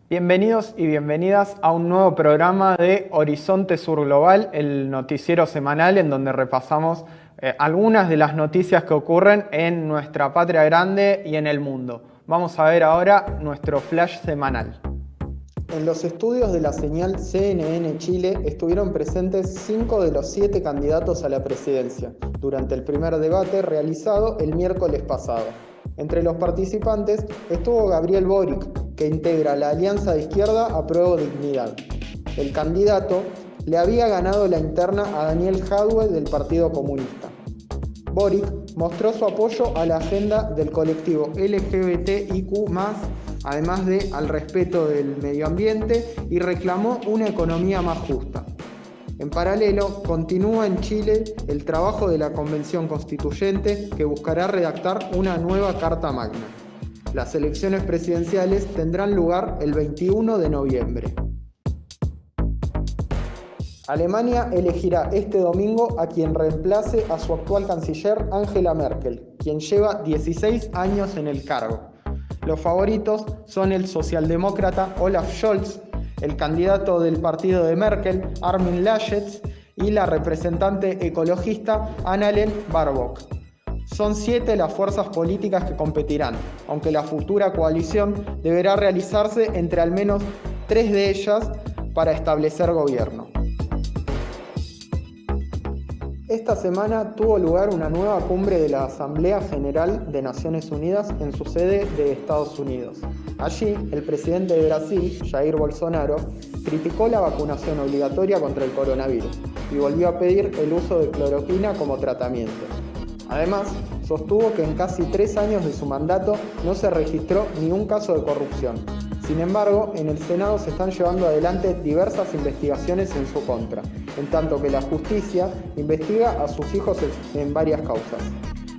Bienvenidos y bienvenidas a un nuevo programa de Horizonte Sur Global, el noticiero semanal en donde repasamos algunas de las noticias que ocurren en nuestra patria grande y en el mundo. Vamos a ver ahora nuestro flash semanal. En los estudios de la señal CNN Chile estuvieron presentes 5 de los 7 candidatos a la presidencia, durante el primer debate realizado el miércoles pasado. Entre los participantes estuvo Gabriel Boric, que integra la Alianza de Izquierda Apruebo Dignidad. El candidato le había ganado la interna a Daniel Jadue del Partido Comunista. Boric mostró su apoyo a la agenda del colectivo LGBTIQ+, además de al respeto del medio ambiente, y reclamó una economía más justa. En paralelo, continúa en Chile el trabajo de la Convención Constituyente que buscará redactar una nueva Carta Magna. Las elecciones presidenciales tendrán lugar el 21 de noviembre. Alemania elegirá este domingo a quien reemplace a su actual canciller Angela Merkel, quien lleva 16 años en el cargo. Los favoritos son el socialdemócrata Olaf Scholz, el candidato del partido de Merkel, Armin Laschet, y la representante ecologista Annalena Baerbock. Son 7 las fuerzas políticas que competirán, aunque la futura coalición deberá realizarse entre al menos 3 de ellas para establecer gobierno. Esta semana tuvo lugar una nueva cumbre de la Asamblea General de Naciones Unidas en su sede de Estados Unidos. Allí, el presidente de Brasil, Jair Bolsonaro, criticó la vacunación obligatoria contra el coronavirus y volvió a pedir el uso de cloroquina como tratamiento. Además, sostuvo que en casi 3 años de su mandato no se registró ni un caso de corrupción. Sin embargo, en el Senado se están llevando adelante diversas investigaciones en su contra, en tanto que la justicia investiga a sus hijos en varias causas.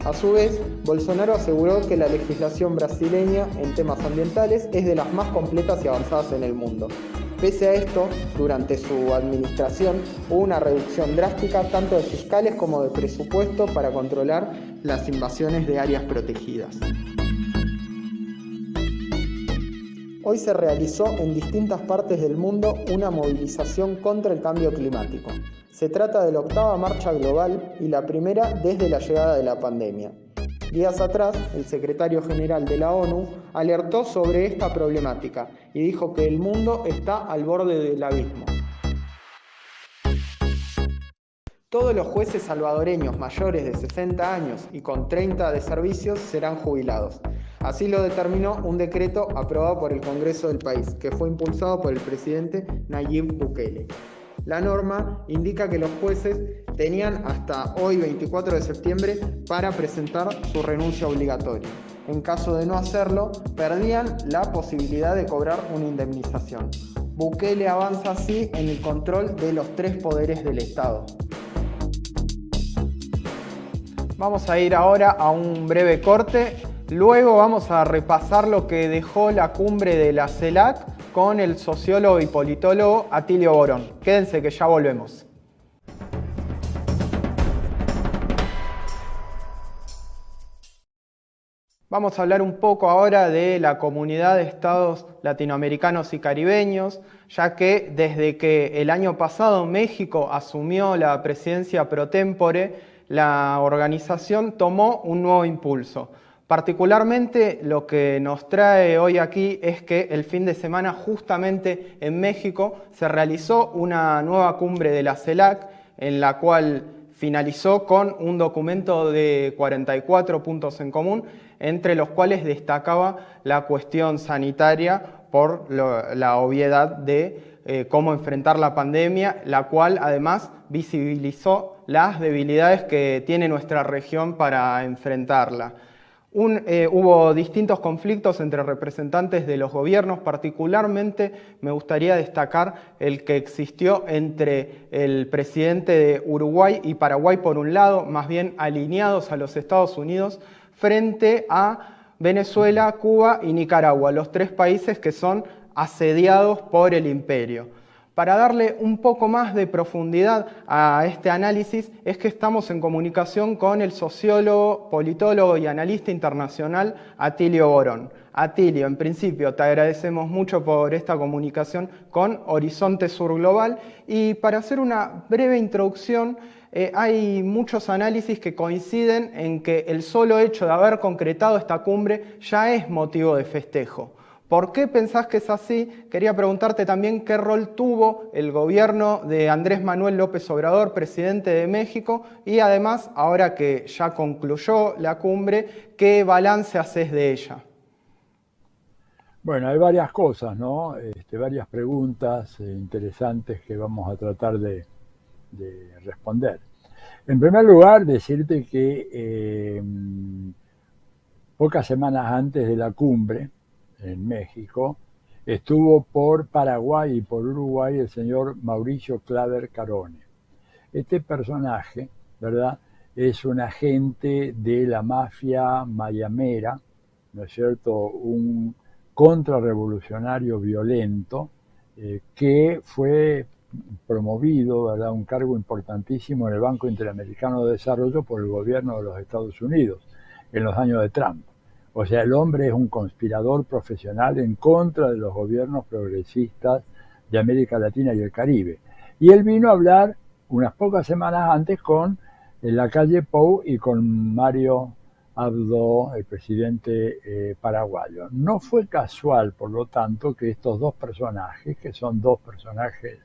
A su vez, Bolsonaro aseguró que la legislación brasileña en temas ambientales es de las más completas y avanzadas en el mundo. Pese a esto, durante su administración hubo una reducción drástica tanto de fiscales como de presupuesto para controlar las invasiones de áreas protegidas. Hoy se realizó en distintas partes del mundo una movilización contra el cambio climático. Se trata de la 8ª marcha global y la primera desde la llegada de la pandemia. Días atrás, el secretario general de la ONU alertó sobre esta problemática y dijo que el mundo está al borde del abismo. Todos los jueces salvadoreños mayores de 60 años y con 30 de servicios serán jubilados. Así lo determinó un decreto aprobado por el Congreso del país, que fue impulsado por el presidente Nayib Bukele. La norma indica que los jueces tenían hasta hoy, 24 de septiembre, para presentar su renuncia obligatoria. En caso de no hacerlo, perdían la posibilidad de cobrar una indemnización. Bukele avanza así en el control de los 3 poderes del Estado. Vamos a ir ahora a un breve corte. Luego vamos a repasar lo que dejó la cumbre de la CELAC con el sociólogo y politólogo Atilio Borón. Quédense que ya volvemos. Vamos a hablar un poco ahora de la comunidad de estados latinoamericanos y caribeños, ya que desde que el año pasado México asumió la presidencia pro tempore, la organización tomó un nuevo impulso. Particularmente lo que nos trae hoy aquí es que el fin de semana justamente en México se realizó una nueva cumbre de la CELAC, en la cual finalizó con un documento de 44 puntos en común, entre los cuales destacaba la cuestión sanitaria por la obviedad de cómo enfrentar la pandemia, la cual además visibilizó las debilidades que tiene nuestra región para enfrentarla. Hubo distintos conflictos entre representantes de los gobiernos, particularmente me gustaría destacar el que existió entre el presidente de Uruguay y Paraguay por un lado, más bien alineados a los Estados Unidos, frente a Venezuela, Cuba y Nicaragua, los 3 países que son asediados por el imperio. Para darle un poco más de profundidad a este análisis es que estamos en comunicación con el sociólogo, politólogo y analista internacional Atilio Borón. Atilio, en principio te agradecemos mucho por esta comunicación con Horizonte Sur Global y para hacer una breve introducción, hay muchos análisis que coinciden en que el solo hecho de haber concretado esta cumbre ya es motivo de festejo. ¿Por qué pensás que es así? Quería preguntarte también qué rol tuvo el gobierno de Andrés Manuel López Obrador, presidente de México, y además, ahora que ya concluyó la cumbre, ¿qué balance haces de ella? Bueno, hay varias cosas, ¿no? Varias preguntas interesantes que vamos a tratar de responder. En primer lugar, decirte que pocas semanas antes de la cumbre en México, estuvo por Paraguay y por Uruguay el señor Mauricio Claver Carone. Este personaje, ¿verdad?, es un agente de la mafia mayamera, ¿no es cierto?, un contrarrevolucionario violento que fue promovido, ¿verdad?, un cargo importantísimo en el Banco Interamericano de Desarrollo por el gobierno de los Estados Unidos en los años de Trump. O sea, el hombre es un conspirador profesional en contra de los gobiernos progresistas de América Latina y el Caribe. Y él vino a hablar unas pocas semanas antes con Lacalle Pou y con Mario Abdo, el presidente paraguayo. No fue casual, por lo tanto, que estos dos personajes, que son dos personajes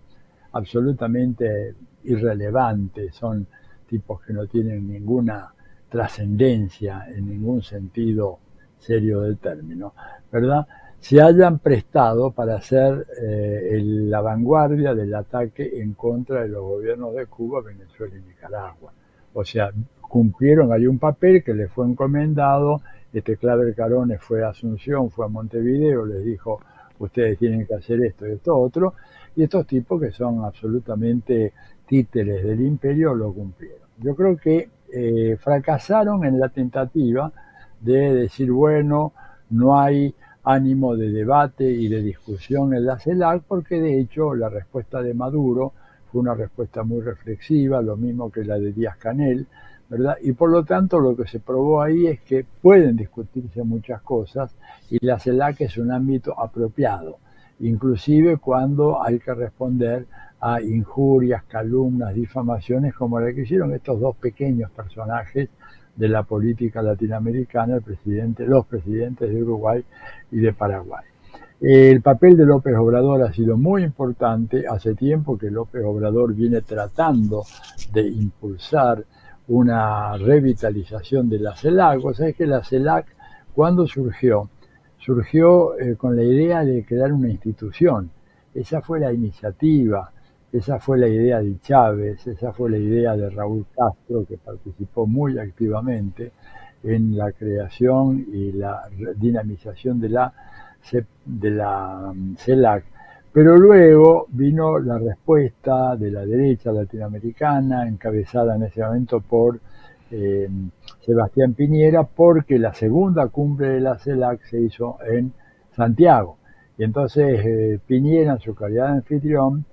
absolutamente irrelevantes, son tipos que no tienen ninguna trascendencia en ningún sentido serio del término, ¿verdad?, se hayan prestado para ser la vanguardia del ataque en contra de los gobiernos de Cuba, Venezuela y Nicaragua. O sea, cumplieron ahí un papel que les fue encomendado. Claver Carone fue a Asunción, fue a Montevideo, les dijo, ustedes tienen que hacer esto y esto otro, y estos tipos que son absolutamente títeres del imperio lo cumplieron. Yo creo que fracasaron en la tentativa de decir, bueno, no hay ánimo de debate y de discusión en la CELAC, porque de hecho la respuesta de Maduro fue una respuesta muy reflexiva, lo mismo que la de Díaz-Canel, ¿verdad? Y por lo tanto lo que se probó ahí es que pueden discutirse muchas cosas y la CELAC es un ámbito apropiado, inclusive cuando hay que responder a injurias, calumnias, difamaciones como la que hicieron estos dos pequeños personajes de la política latinoamericana, los presidentes de Uruguay y de Paraguay. El papel de López Obrador ha sido muy importante. Hace tiempo que López Obrador viene tratando de impulsar una revitalización de la CELAC. O sea, es que la CELAC, cuando surgió con la idea de crear una institución. Esa fue la iniciativa. Esa fue la idea de Chávez, esa fue la idea de Raúl Castro, que participó muy activamente en la creación y la dinamización de la CELAC. Pero luego vino la respuesta de la derecha latinoamericana, encabezada en ese momento por Sebastián Piñera, porque la segunda cumbre de la CELAC se hizo en Santiago. Y entonces Piñera, en su calidad de anfitrión,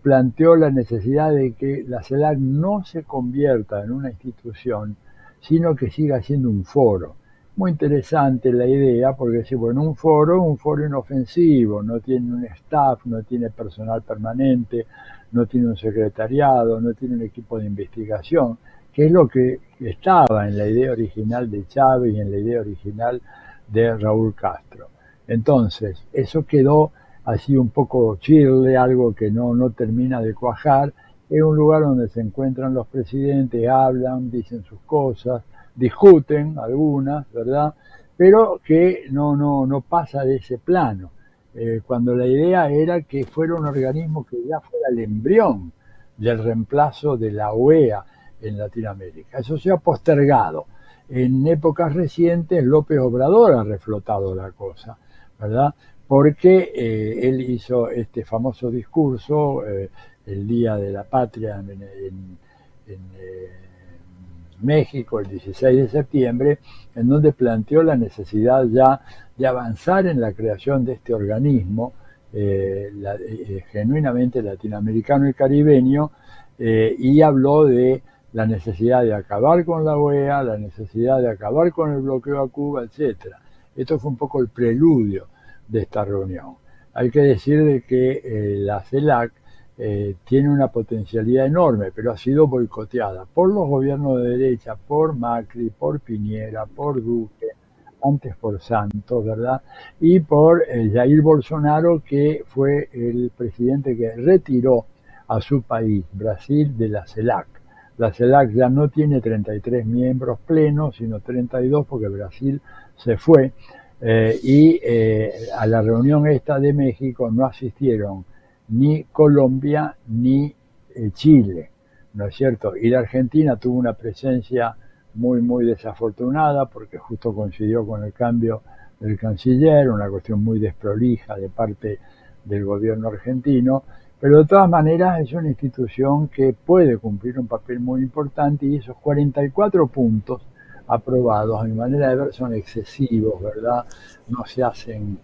planteó la necesidad de que la CELAC no se convierta en una institución, sino que siga siendo un foro. Muy interesante la idea, porque si, bueno, un foro inofensivo, no tiene un staff, no tiene personal permanente, no tiene un secretariado, no tiene un equipo de investigación, que es lo que estaba en la idea original de Chávez y en la idea original de Raúl Castro. Entonces, eso quedó así un poco chirle, algo que no termina de cuajar. Es un lugar donde se encuentran los presidentes, hablan, dicen sus cosas, discuten algunas, ¿verdad?, pero que no pasa de ese plano. Cuando la idea era que fuera un organismo que ya fuera el embrión del reemplazo de la OEA en Latinoamérica. Eso se ha postergado. En épocas recientes López Obrador ha reflotado la cosa, ¿verdad?, porque él hizo este famoso discurso el Día de la Patria en México, el 16 de septiembre, en donde planteó la necesidad ya de avanzar en la creación de este organismo genuinamente latinoamericano y caribeño, y habló de la necesidad de acabar con la OEA, la necesidad de acabar con el bloqueo a Cuba, etcétera. Esto fue un poco el preludio de esta reunión. Hay que decir de que la CELAC tiene una potencialidad enorme, pero ha sido boicoteada por los gobiernos de derecha, por Macri, por Piñera, por Duque, antes por Santos, ¿verdad? Y por Jair Bolsonaro, que fue el presidente que retiró a su país, Brasil, de la CELAC. La CELAC ya no tiene 33 miembros plenos, sino 32, porque Brasil se fue. A la reunión esta de México no asistieron ni Colombia ni Chile, ¿no es cierto? Y la Argentina tuvo una presencia muy desafortunada porque justo coincidió con el cambio del canciller, una cuestión muy desprolija de parte del gobierno argentino, pero de todas maneras es una institución que puede cumplir un papel muy importante, y esos 44 puntos aprobados, a mi manera de ver, son excesivos, ¿verdad? No se hacen,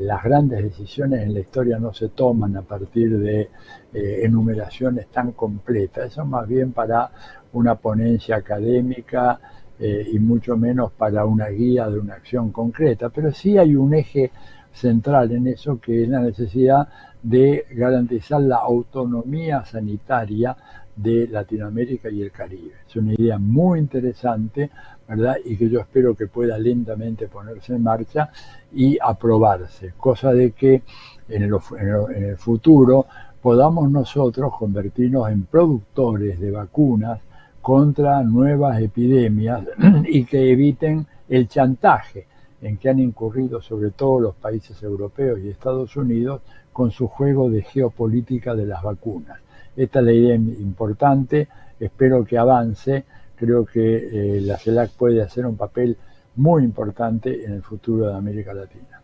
las grandes decisiones en la historia no se toman a partir de enumeraciones tan completas, eso más bien para una ponencia académica y mucho menos para una guía de una acción concreta, pero sí hay un eje central en eso, que es la necesidad de garantizar la autonomía sanitaria de Latinoamérica y el Caribe. Es una idea muy interesante, ¿verdad? Y que yo espero que pueda lentamente ponerse en marcha y aprobarse, cosa de que en el futuro podamos nosotros convertirnos en productores de vacunas contra nuevas epidemias y que eviten el chantaje en que han incurrido sobre todo los países europeos y Estados Unidos con su juego de geopolítica de las vacunas. Esta es la idea importante, espero que avance, creo que la CELAC puede hacer un papel muy importante en el futuro de América Latina.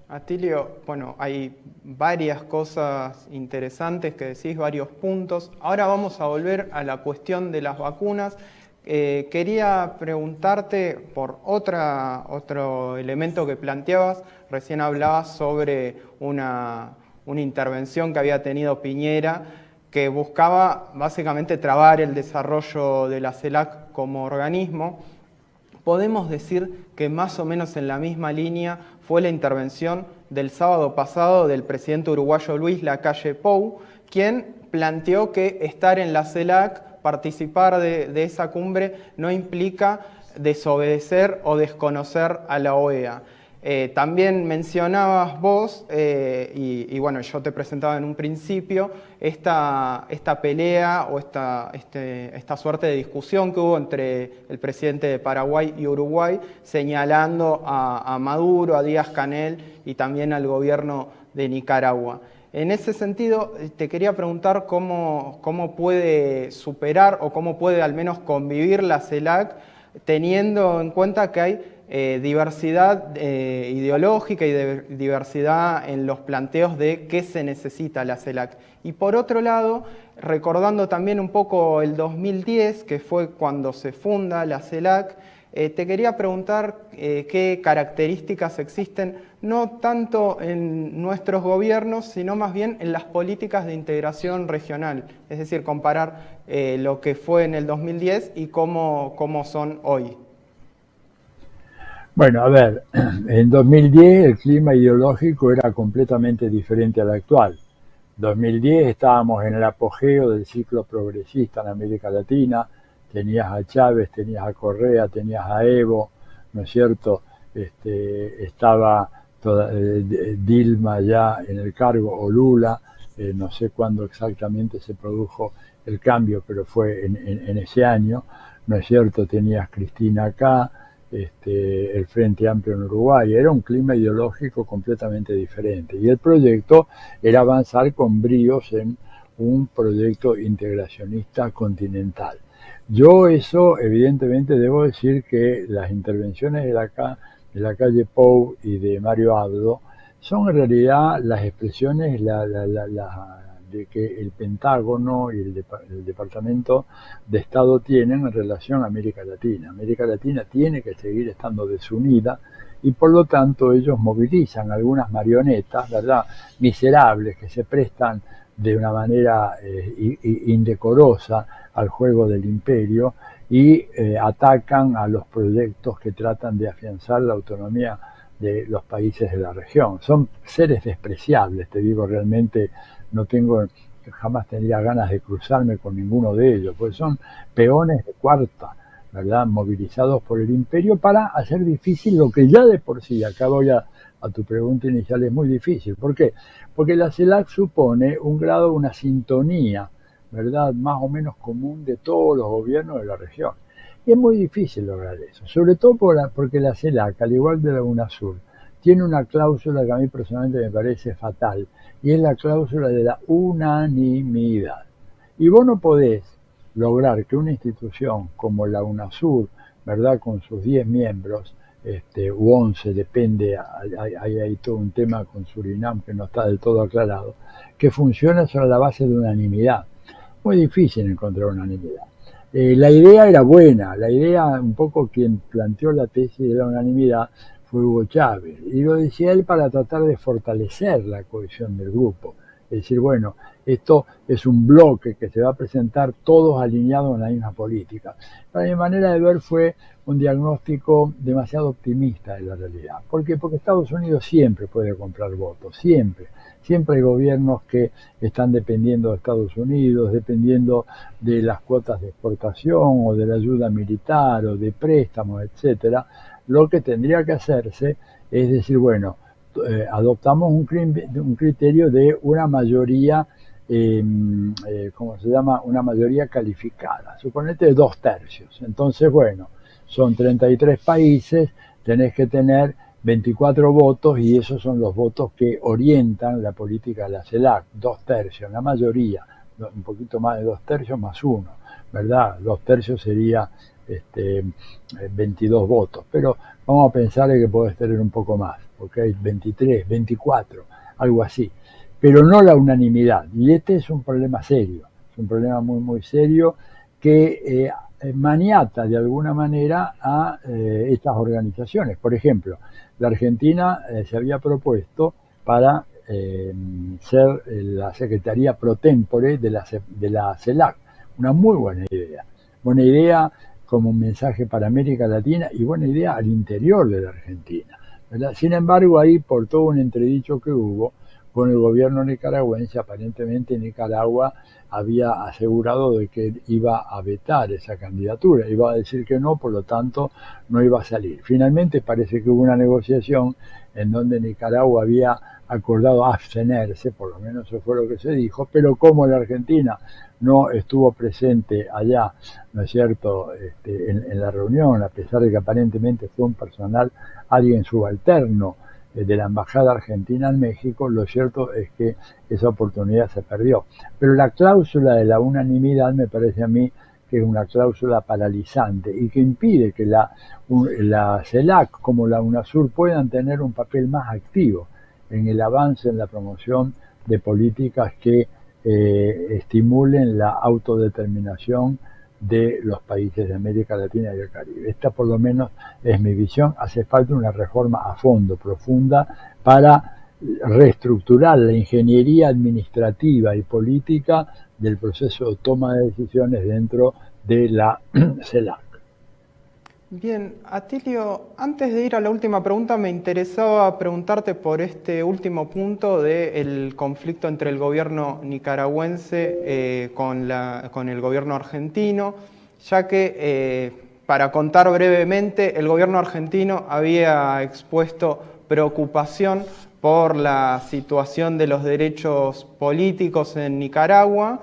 Atilio, bueno, hay varias cosas interesantes que decís, varios puntos. Ahora vamos a volver a la cuestión de las vacunas. Quería preguntarte por otro elemento que planteabas. Recién hablabas sobre una intervención que había tenido Piñera, que buscaba básicamente trabar el desarrollo de la CELAC como organismo. Podemos decir que más o menos en la misma línea fue la intervención del sábado pasado del presidente uruguayo Luis Lacalle Pou, quien planteó que estar en la CELAC, participar de esa cumbre, no implica desobedecer o desconocer a la OEA. También mencionabas vos, y bueno, yo te presentaba en un principio, esta pelea o esta suerte de discusión que hubo entre el presidente de Paraguay y Uruguay, señalando a Maduro, a Díaz-Canel y también al gobierno de Nicaragua. En ese sentido, te quería preguntar cómo puede superar o cómo puede al menos convivir la CELAC, teniendo en cuenta que hay diversidad ideológica y diversidad en los planteos de qué se necesita la CELAC. Y por otro lado, recordando también un poco el 2010, que fue cuando se funda la CELAC, te quería preguntar qué características existen, no tanto en nuestros gobiernos, sino más bien en las políticas de integración regional, es decir, comparar lo que fue en el 2010 y cómo son hoy. Bueno, a ver, en 2010 el clima ideológico era completamente diferente al actual. En 2010 estábamos en el apogeo del ciclo progresista en América Latina, tenías a Chávez, tenías a Correa, tenías a Evo, ¿no es cierto? Estaba Dilma ya en el cargo, o Lula, no sé cuándo exactamente se produjo el cambio, pero fue en ese año, ¿no es cierto? Tenías Cristina acá, el Frente Amplio en Uruguay. Era un clima ideológico completamente diferente, y el proyecto era avanzar con bríos en un proyecto integracionista continental. Yo eso, evidentemente, debo decir que las intervenciones de la calle Pou y de Mario Abdo son en realidad las expresiones de que el Pentágono y el Departamento de Estado tienen en relación a América Latina. América Latina tiene que seguir estando desunida, y por lo tanto ellos movilizan algunas marionetas, ¿verdad?, miserables, que se prestan de una manera indecorosa al juego del imperio, y atacan a los proyectos que tratan de afianzar la autonomía de los países de la región. Son seres despreciables, te digo, realmente jamás tendría ganas de cruzarme con ninguno de ellos, pues son peones de cuarta, ¿verdad? Movilizados por el imperio para hacer difícil lo que ya de por sí, acá voy a tu pregunta inicial, es muy difícil. ¿Por qué? Porque la CELAC supone un grado, una sintonía, ¿verdad?, más o menos común de todos los gobiernos de la región. Y es muy difícil lograr eso, sobre todo porque la CELAC, al igual de la UNASUR, tiene una cláusula que a mí personalmente me parece fatal, y es la cláusula de la unanimidad. Y vos no podés lograr que una institución como la UNASUR, ¿verdad?, con sus 10 miembros, u 11, depende, hay todo un tema con Surinam que no está del todo aclarado, que funcione sobre la base de unanimidad. Muy difícil encontrar unanimidad. La idea era buena, la idea, un poco quien planteó la tesis de la unanimidad fue Hugo Chávez, y lo decía él para tratar de fortalecer la cohesión del grupo. Es decir, bueno, esto es un bloque que se va a presentar todos alineados en la misma política. Para mi manera de ver fue un diagnóstico demasiado optimista de la realidad. ¿Por qué? Porque Estados Unidos siempre puede comprar votos, siempre. Siempre hay gobiernos que están dependiendo de Estados Unidos, dependiendo de las cuotas de exportación o de la ayuda militar o de préstamos, etcétera. Lo que tendría que hacerse es decir, bueno, adoptamos un criterio de una mayoría, ¿cómo se llama? Una mayoría calificada, suponete 2/3. Entonces, bueno, son 33 países, tenés que tener 24 votos y esos son los votos que orientan la política de la CELAC, 2/3, la mayoría, un poquito más de 2/3 más 1, ¿verdad? 2/3 sería 22 votos, pero vamos a pensar que podés tener un poco más, porque hay 23, 24, algo así, pero no la unanimidad, y este es un problema serio, es un problema muy muy serio que maniata de alguna manera a estas organizaciones. Por ejemplo, la Argentina se había propuesto para ser la Secretaría Pro Tempore de la CELAC, una muy buena idea como un mensaje para América Latina y buena idea al interior de la Argentina, ¿verdad? Sin embargo, ahí por todo un entredicho que hubo con el gobierno nicaragüense, aparentemente Nicaragua había asegurado de que iba a vetar esa candidatura, iba a decir que no, por lo tanto no iba a salir. Finalmente parece que hubo una negociación en donde Nicaragua había acordado abstenerse, por lo menos eso fue lo que se dijo, pero como la Argentina no estuvo presente allá, ¿no es cierto?, en la reunión, a pesar de que aparentemente fue un personal, alguien subalterno de la Embajada Argentina en México, lo cierto es que esa oportunidad se perdió. Pero la cláusula de la unanimidad me parece a mí que es una cláusula paralizante y que impide que la CELAC como la UNASUR puedan tener un papel más activo en el avance, en la promoción de políticas que estimulen la autodeterminación de los países de América Latina y el Caribe. Esta por lo menos es mi visión. Hace falta una reforma a fondo, profunda, para reestructurar la ingeniería administrativa y política del proceso de toma de decisiones dentro de la CELAC. Bien, Atilio, antes de ir a la última pregunta, me interesaba preguntarte por este último punto del conflicto entre el gobierno nicaragüense con el gobierno argentino, ya que, para contar brevemente, el gobierno argentino había expuesto preocupación por la situación de los derechos políticos en Nicaragua.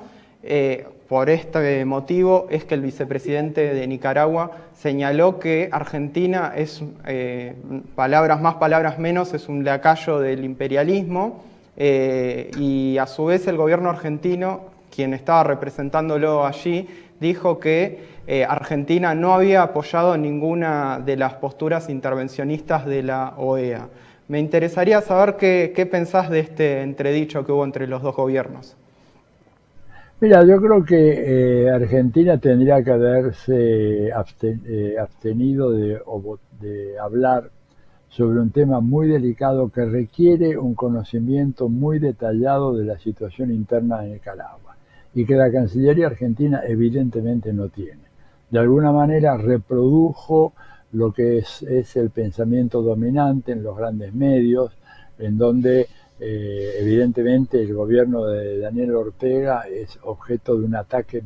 Por este motivo es que el vicepresidente de Nicaragua señaló que Argentina es, palabras más, palabras menos, es un lacayo del imperialismo, y a su vez el gobierno argentino, quien estaba representándolo allí, dijo que Argentina no había apoyado ninguna de las posturas intervencionistas de la OEA. Me interesaría saber qué pensás de este entredicho que hubo entre los dos gobiernos. Mira, yo creo que Argentina tendría que haberse abstenido de hablar sobre un tema muy delicado que requiere un conocimiento muy detallado de la situación interna de Nicaragua y que la Cancillería argentina evidentemente no tiene. de alguna manera reprodujo lo que es el pensamiento dominante en los grandes medios, en donde evidentemente el gobierno de Daniel Ortega es objeto de un ataque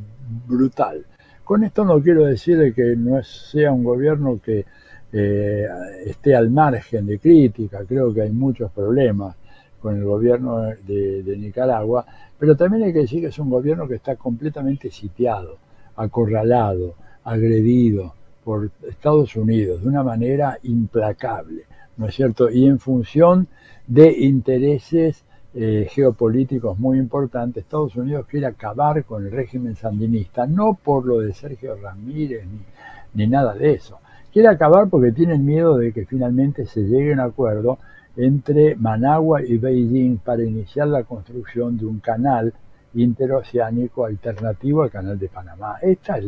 brutal. Con esto no quiero decir que no sea un gobierno que esté al margen de crítica. Creo que hay muchos problemas con el gobierno de Nicaragua, pero también hay que decir que es un gobierno que está completamente sitiado, acorralado, agredido por Estados Unidos de una manera implacable, ¿no es cierto? Y en función de intereses geopolíticos muy importantes, Estados Unidos quiere acabar con el régimen sandinista, no por lo de Sergio Ramírez ni nada de eso. Quiere acabar porque tienen miedo de que finalmente se llegue a un acuerdo entre Managua y Beijing para iniciar la construcción de un canal interoceánico alternativo al canal de Panamá. Esta es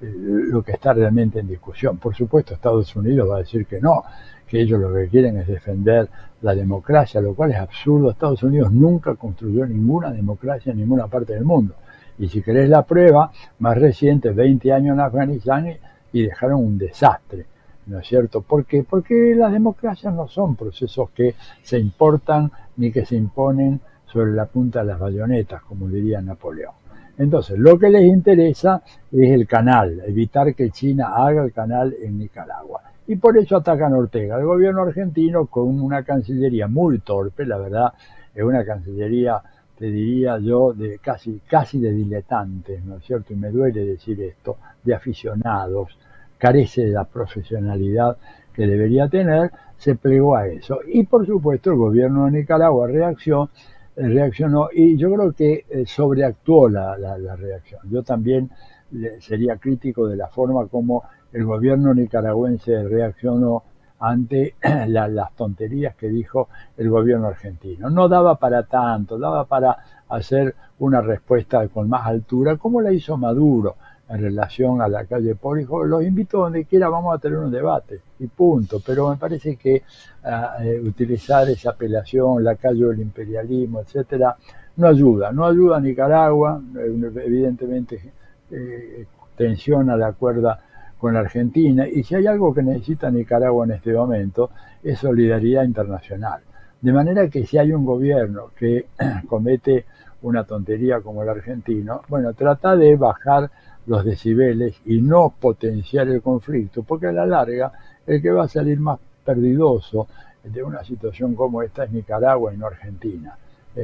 lo que está realmente en discusión. Por supuesto, Estados Unidos va a decir que no, que ellos lo que quieren es defender la democracia, lo cual es absurdo. Estados Unidos nunca construyó ninguna democracia en ninguna parte del mundo. Y si querés la prueba más reciente, 20 años en Afganistán y dejaron un desastre, ¿no es cierto? ¿Por qué? Porque las democracias no son procesos que se importan ni que se imponen sobre la punta de las bayonetas, como diría Napoleón. Entonces, lo que les interesa es el canal, evitar que China haga el canal en Nicaragua. Y por eso atacan a Ortega. El gobierno argentino, con una cancillería muy torpe, la verdad, es una cancillería, te diría yo, de casi de diletantes, ¿no es cierto? Y me duele decir esto, de aficionados, carece de la profesionalidad que debería tener, se plegó a eso. Y por supuesto el gobierno de Nicaragua reaccionó y yo creo que sobreactuó la reacción. Yo también sería crítico de la forma como el gobierno nicaragüense reaccionó ante las tonterías que dijo el gobierno argentino. No daba para tanto, daba para hacer una respuesta con más altura, como la hizo Maduro en relación a la calle Pau. Dijo, los invito donde quiera, vamos a tener un debate, y punto. Pero me parece que utilizar esa apelación, la calle del imperialismo, etcétera, no ayuda a Nicaragua, evidentemente tensiona la cuerda con la Argentina, y si hay algo que necesita Nicaragua en este momento es solidaridad internacional. De manera que si hay un gobierno que comete una tontería como el argentino, bueno, trata de bajar los decibeles y no potenciar el conflicto, porque a la larga el que va a salir más perdidoso de una situación como esta es Nicaragua y no Argentina.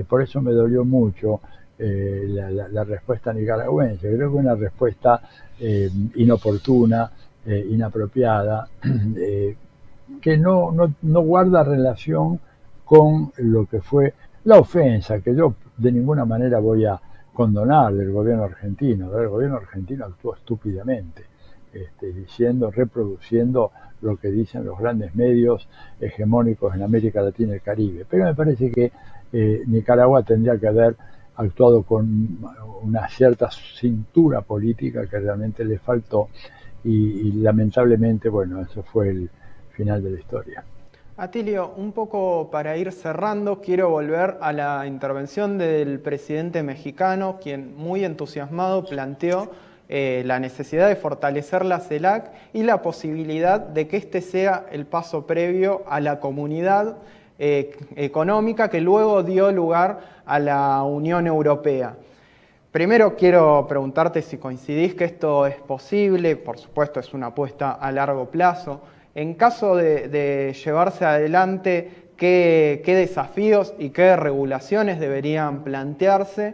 Por eso me dolió mucho la respuesta nicaragüense. Creo que una respuesta inoportuna, inapropiada, que no guarda relación con lo que fue la ofensa, que yo de ninguna manera voy a condonar del gobierno argentino. El gobierno argentino actuó estúpidamente, reproduciendo lo que dicen los grandes medios hegemónicos en América Latina y el Caribe. Pero me parece que Nicaragua tendría que haber actuado con una cierta cintura política que realmente le faltó y lamentablemente, bueno, eso fue el final de la historia. Atilio, un poco para ir cerrando, quiero volver a la intervención del presidente mexicano, quien muy entusiasmado planteó la necesidad de fortalecer la CELAC y la posibilidad de que este sea el paso previo a la comunidad económica que luego dio lugar a la Unión Europea. Primero quiero preguntarte si coincidís que esto es posible. Por supuesto es una apuesta a largo plazo. En caso de llevarse adelante, ¿qué desafíos y qué regulaciones deberían plantearse?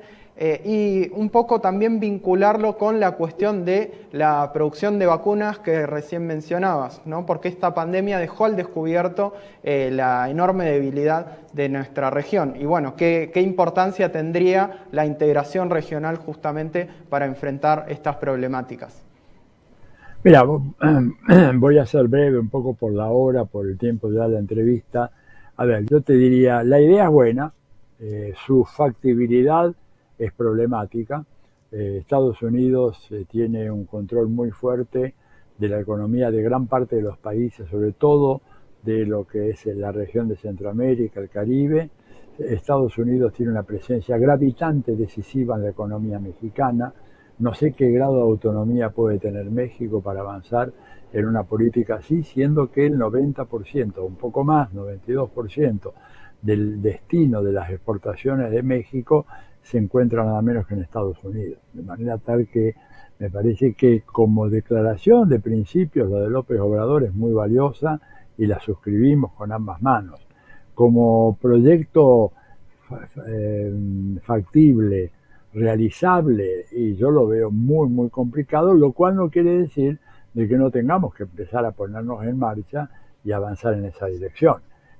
Y un poco también vincularlo con la cuestión de la producción de vacunas que recién mencionabas, ¿no? Porque esta pandemia dejó al descubierto la enorme debilidad de nuestra región. Y bueno, ¿qué importancia tendría la integración regional justamente para enfrentar estas problemáticas? Mira, voy a ser breve un poco por la hora, por el tiempo ya de la entrevista. A ver, yo te diría, la idea es buena, su factibilidad es problemática. Estados Unidos tiene un control muy fuerte de la economía de gran parte de los países, sobre todo de lo que es la región de Centroamérica, el Caribe. Estados Unidos tiene una presencia gravitante, decisiva en la economía mexicana. No sé qué grado de autonomía puede tener México para avanzar en una política así, siendo que el 90%, un poco más, 92% del destino de las exportaciones de México se encuentra nada menos que en Estados Unidos. De manera tal que me parece que como declaración de principios la de López Obrador es muy valiosa y la suscribimos con ambas manos. Como proyecto factible, realizable, y yo lo veo muy, muy complicado, lo cual no quiere decir de que no tengamos que empezar a ponernos en marcha y avanzar en esa dirección.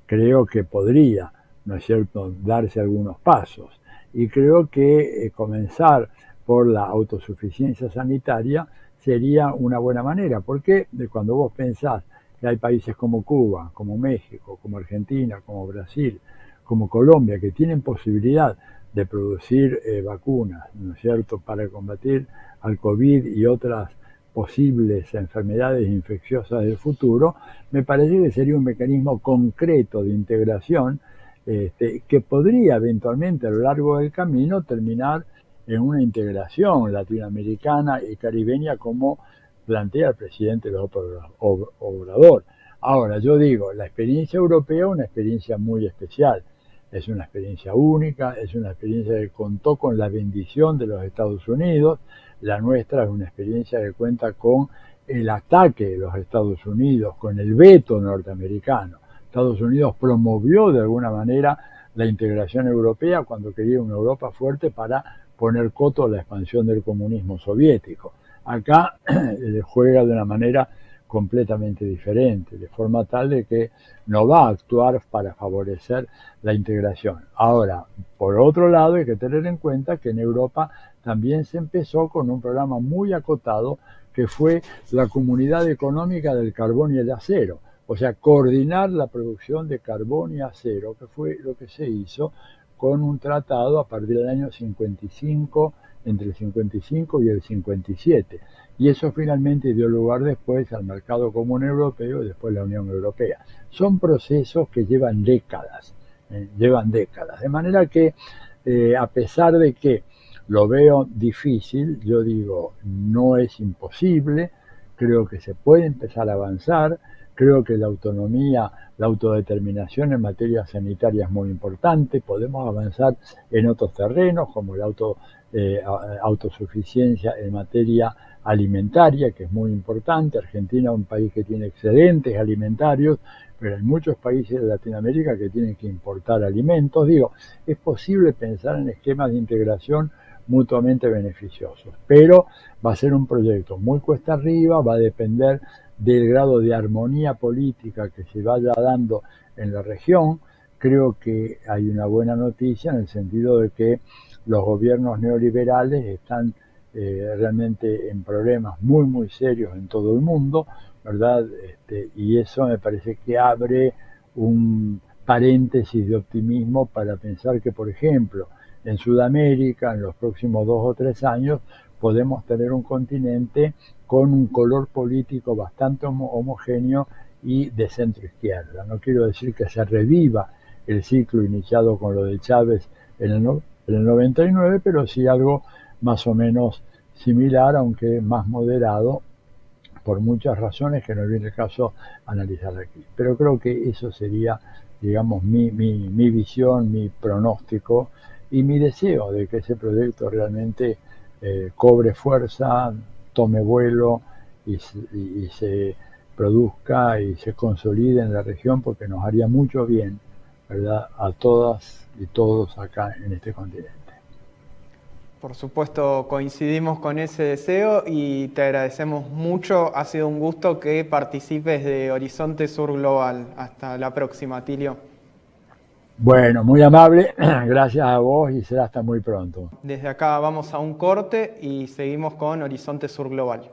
Creo que podría, ¿no es cierto?, darse algunos pasos. Y creo que comenzar por la autosuficiencia sanitaria sería una buena manera, porque cuando vos pensás que hay países como Cuba, como México, como Argentina, como Brasil, como Colombia, que tienen posibilidad de producir vacunas, ¿no es cierto?, para combatir al COVID y otras posibles enfermedades infecciosas del futuro, me parece que sería un mecanismo concreto de integración que podría eventualmente a lo largo del camino terminar en una integración latinoamericana y caribeña como plantea el presidente López Obrador. Ahora, yo digo, la experiencia europea es una experiencia muy especial. Es una experiencia única, es una experiencia que contó con la bendición de los Estados Unidos. La nuestra es una experiencia que cuenta con el ataque de los Estados Unidos, con el veto norteamericano. Estados Unidos promovió de alguna manera la integración europea cuando quería una Europa fuerte para poner coto a la expansión del comunismo soviético. Acá juega de una manera completamente diferente, de forma tal de que no va a actuar para favorecer la integración. Ahora, por otro lado, hay que tener en cuenta que en Europa también se empezó con un programa muy acotado que fue la Comunidad Económica del Carbón y el Acero, o sea, coordinar la producción de carbón y acero, que fue lo que se hizo con un tratado a partir del año 55, entre el 55 y el 57. Y eso finalmente dio lugar después al mercado común europeo y después la Unión Europea. Son procesos que llevan décadas, De manera que, a pesar de que lo veo difícil, yo digo, no es imposible, creo que se puede empezar a avanzar, creo que la autonomía, la autodeterminación en materia sanitaria es muy importante, podemos avanzar en otros terrenos como la autosuficiencia en materia alimentaria, que es muy importante. Argentina es un país que tiene excedentes alimentarios, pero hay muchos países de Latinoamérica que tienen que importar alimentos. Digo, es posible pensar en esquemas de integración mutuamente beneficiosos, pero va a ser un proyecto muy cuesta arriba, va a depender del grado de armonía política que se vaya dando en la región. Creo que hay una buena noticia en el sentido de que los gobiernos neoliberales están realmente en problemas muy, muy serios en todo el mundo, ¿verdad? Y eso me parece que abre un paréntesis de optimismo para pensar que, por ejemplo, en Sudamérica, en los próximos 2 o 3 años, podemos tener un continente con un color político bastante homogéneo y de centro izquierda. No quiero decir que se reviva el ciclo iniciado con lo de Chávez en el 99, pero sí algo más o menos similar, aunque más moderado, por muchas razones que no viene el caso analizar aquí. Pero creo que eso sería, digamos, mi visión, mi pronóstico y mi deseo de que ese proyecto realmente cobre fuerza, tome vuelo y se produzca y se consolide en la región, porque nos haría mucho bien, ¿verdad?, a todas y todos acá en este continente. Por supuesto, coincidimos con ese deseo y te agradecemos mucho. Ha sido un gusto que participes de Horizonte Sur Global. Hasta la próxima, Tilio. Bueno, muy amable, gracias a vos y será hasta muy pronto. Desde acá vamos a un corte y seguimos con Horizonte Sur Global.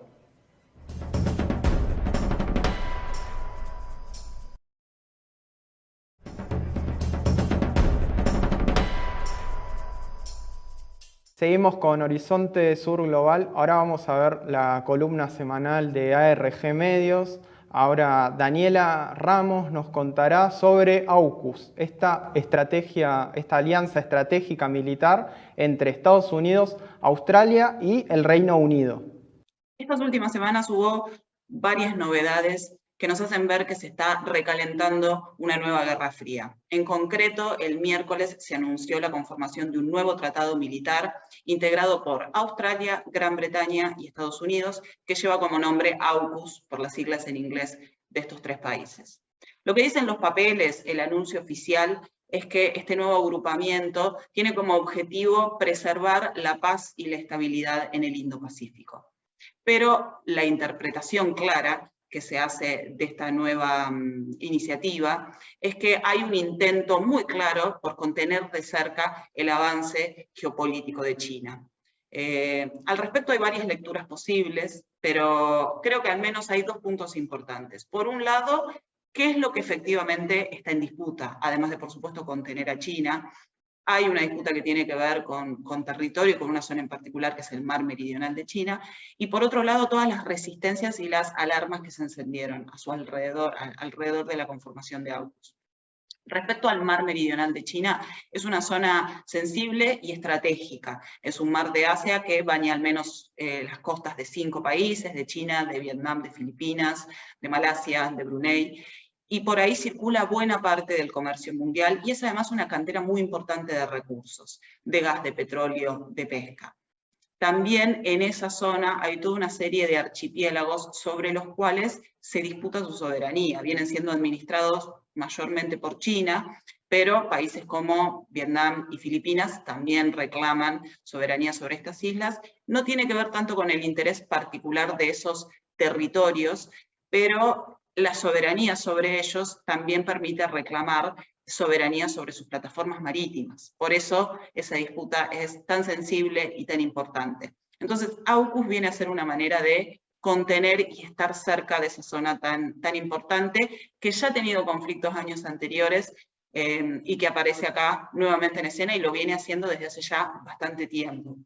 Seguimos con Horizonte Sur Global. Ahora vamos a ver la columna semanal de ARG Medios. Ahora Daniela Ramos nos contará sobre AUKUS, esta alianza estratégica militar entre Estados Unidos, Australia y el Reino Unido. Estas últimas semanas hubo varias novedades que nos hacen ver que se está recalentando una nueva guerra fría. En concreto, el miércoles se anunció la conformación de un nuevo tratado militar integrado por Australia, Gran Bretaña y Estados Unidos, que lleva como nombre AUKUS, por las siglas en inglés de estos tres países. Lo que dicen los papeles, el anuncio oficial, es que este nuevo agrupamiento tiene como objetivo preservar la paz y la estabilidad en el Indo-Pacífico. Pero la interpretación clara que se hace de esta nueva iniciativa es que hay un intento muy claro por contener de cerca el avance geopolítico de China. Al respecto hay varias lecturas posibles, pero creo que al menos hay dos puntos importantes. Por un lado, ¿qué es lo que efectivamente está en disputa? Además de, por supuesto, contener a China, hay una disputa que tiene que ver con territorio, con una zona en particular que es el mar meridional de China, y por otro lado todas las resistencias y las alarmas que se encendieron a su alrededor de la conformación de AUKUS. Respecto al mar meridional de China, es una zona sensible y estratégica. Es un mar de Asia que baña al menos las costas de 5 países, de China, de Vietnam, de Filipinas, de Malasia, de Brunei, y por ahí circula buena parte del comercio mundial, y es además una cantera muy importante de recursos, de gas, de petróleo, de pesca. También en esa zona hay toda una serie de archipiélagos sobre los cuales se disputa su soberanía. Vienen siendo administrados mayormente por China, pero países como Vietnam y Filipinas también reclaman soberanía sobre estas islas. No tiene que ver tanto con el interés particular de esos territorios, pero la soberanía sobre ellos también permite reclamar soberanía sobre sus plataformas marítimas. Por eso esa disputa es tan sensible y tan importante. Entonces, AUKUS viene a ser una manera de contener y estar cerca de esa zona tan importante, que ya ha tenido conflictos años anteriores y que aparece acá nuevamente en escena y lo viene haciendo desde hace ya bastante tiempo.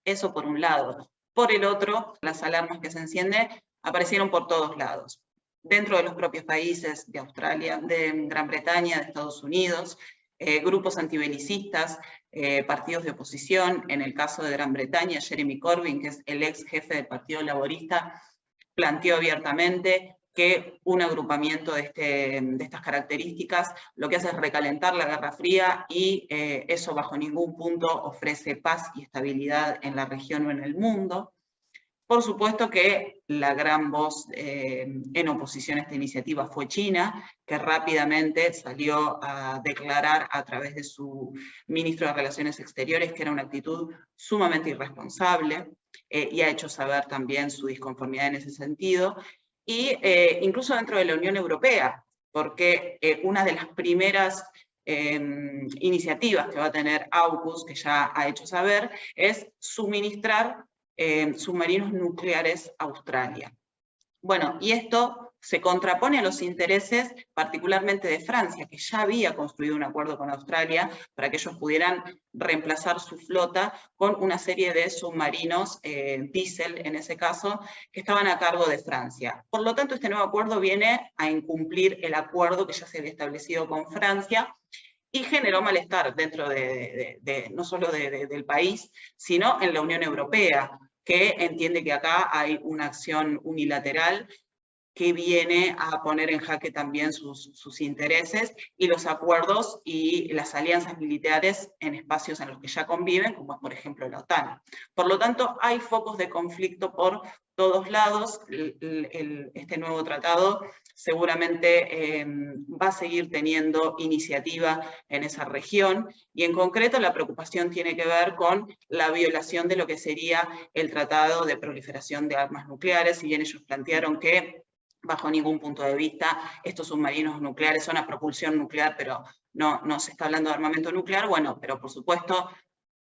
Eso por un lado. Por el otro, las alarmas que se encienden aparecieron por todos lados. Dentro de los propios países de Australia, de Gran Bretaña, de Estados Unidos, grupos antibelicistas, partidos de oposición. En el caso de Gran Bretaña, Jeremy Corbyn, que es el ex jefe del Partido Laborista, planteó abiertamente que un agrupamiento de estas características lo que hace es recalentar la Guerra Fría, y eso bajo ningún punto ofrece paz y estabilidad en la región o en el mundo. Por supuesto que la gran voz en oposición a esta iniciativa fue China, que rápidamente salió a declarar a través de su ministro de Relaciones Exteriores que era una actitud sumamente irresponsable, y ha hecho saber también su disconformidad en ese sentido, y incluso dentro de la Unión Europea, porque una de las primeras iniciativas que va a tener AUKUS, que ya ha hecho saber, es suministrar submarinos nucleares a Australia. Bueno, y esto se contrapone a los intereses particularmente de Francia, que ya había construido un acuerdo con Australia para que ellos pudieran reemplazar su flota con una serie de submarinos diésel, en ese caso, que estaban a cargo de Francia. Por lo tanto, este nuevo acuerdo viene a incumplir el acuerdo que ya se había establecido con Francia, y generó malestar dentro no solo del país, sino en la Unión Europea, que entiende que acá hay una acción unilateral que viene a poner en jaque también sus intereses y los acuerdos y las alianzas militares en espacios en los que ya conviven, como por ejemplo la OTAN. Por lo tanto, hay focos de conflicto por todos lados. Este nuevo tratado seguramente va a seguir teniendo iniciativa en esa región, y en concreto la preocupación tiene que ver con la violación de lo que sería el Tratado de Proliferación de Armas Nucleares. Si bien ellos plantearon que bajo ningún punto de vista estos submarinos nucleares son a propulsión nuclear, pero no se está hablando de armamento nuclear, bueno, pero por supuesto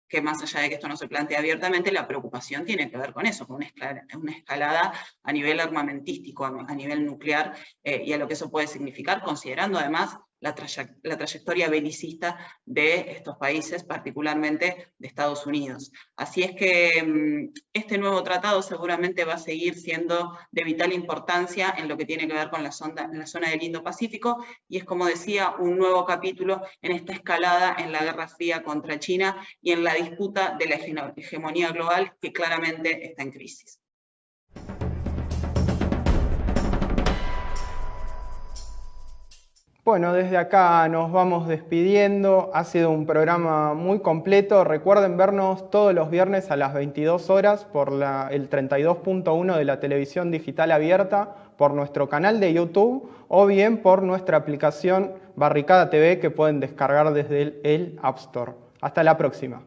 que más allá de que esto no se plantea abiertamente, la preocupación tiene que ver con eso, con una escalada a nivel armamentístico, a nivel nuclear, y a lo que eso puede significar, considerando además la trayectoria belicista de estos países, particularmente de Estados Unidos. Así es que este nuevo tratado seguramente va a seguir siendo de vital importancia en lo que tiene que ver con la zona del Indo-Pacífico, y es, como decía, un nuevo capítulo en esta escalada en la Guerra Fría contra China y en la disputa de la hegemonía global, que claramente está en crisis. Bueno, desde acá nos vamos despidiendo. Ha sido un programa muy completo. Recuerden vernos todos los viernes a las 22 horas por el 32.1 de la televisión digital abierta, por nuestro canal de YouTube o bien por nuestra aplicación Barricada TV que pueden descargar desde el App Store. Hasta la próxima.